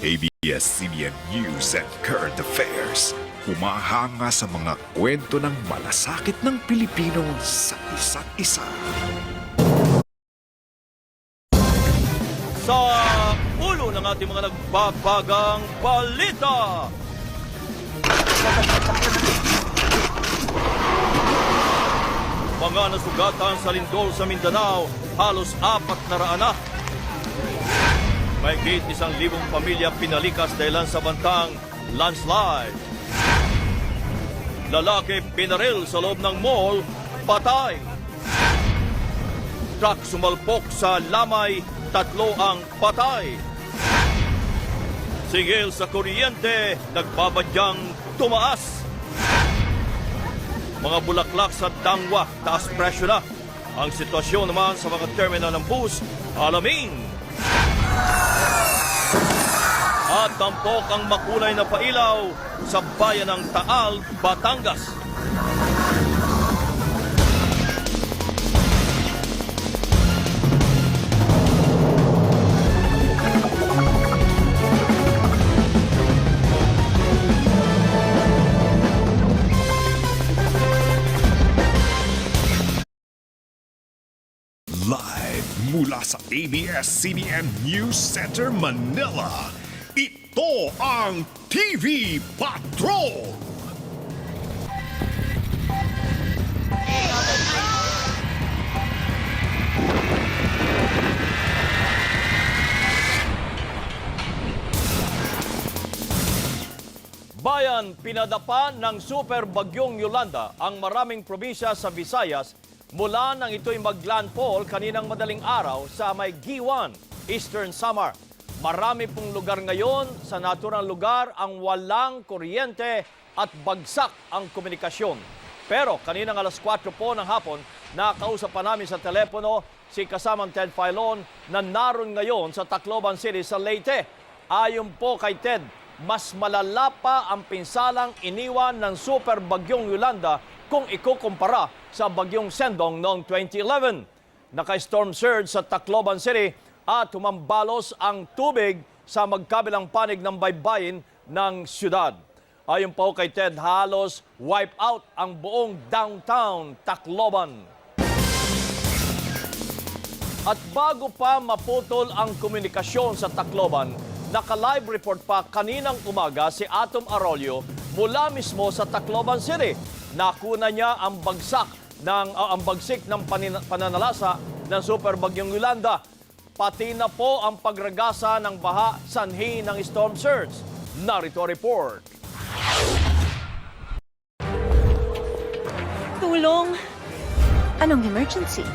ABS-CBN News and Current Affairs. Humahanga sa mga kwento ng malasakit ng Pilipino sa isa't isa. Sa ulo ng ating mga nagbabagang balita. Mga nasugatan sa lindol sa Mindanao, halos 400 na. Mahigit 1,000 pamilya pinalikas dahilan sa bantang landslide. Lalaki binaril sa loob ng mall, patay. Truck sumalpok sa Lamay, 3 ang patay. Singil sa kuryente, nagbabadyang tumaas. Mga bulaklak sa Dangwa, taas presyo na. Ang sitwasyon naman sa mga terminal ng bus, alamin. At tampok ang makulay na pailaw sa bayan ng Taal, Batangas. Live mula sa ABS-CBN News Center, Manila. Ito ang TV Patrol! Bayan, pinadapa ng super bagyong Yolanda ang maraming probinsya sa Visayas mula nang ito'y maglandfall kaninang madaling araw sa may Giwan, Eastern Samar. Marami pong lugar ngayon sa naturang lugar ang walang kuryente at bagsak ang komunikasyon. Pero kaninang alas 4 po ng hapon, nakausap pa namin sa telepono si kasamang Ted Filon na naroon ngayon sa Tacloban City sa Leyte. Ayon po kay Ted, mas malala pa ang pinsalang iniwan ng super bagyong Yolanda kung ikukumpara sa bagyong Sendong noong 2011. Naka-storm surge sa Tacloban City at humambalos ang tubig sa magkabilang panig ng baybayin ng siyudad. Ayon po kay Ted, halos wipe out ang buong downtown Tacloban. At bago pa maputol ang komunikasyon sa Tacloban, naka-live report pa kaninang umaga si Atom Arroyo mula mismo sa Tacloban City. Nakuna niya ang bagsik ng pananalasa ng super bagyong Yolanda. Pati na po ang pagragasa ng baha sanhi ng storm surge. Narito report. Tulong! Anong emergency?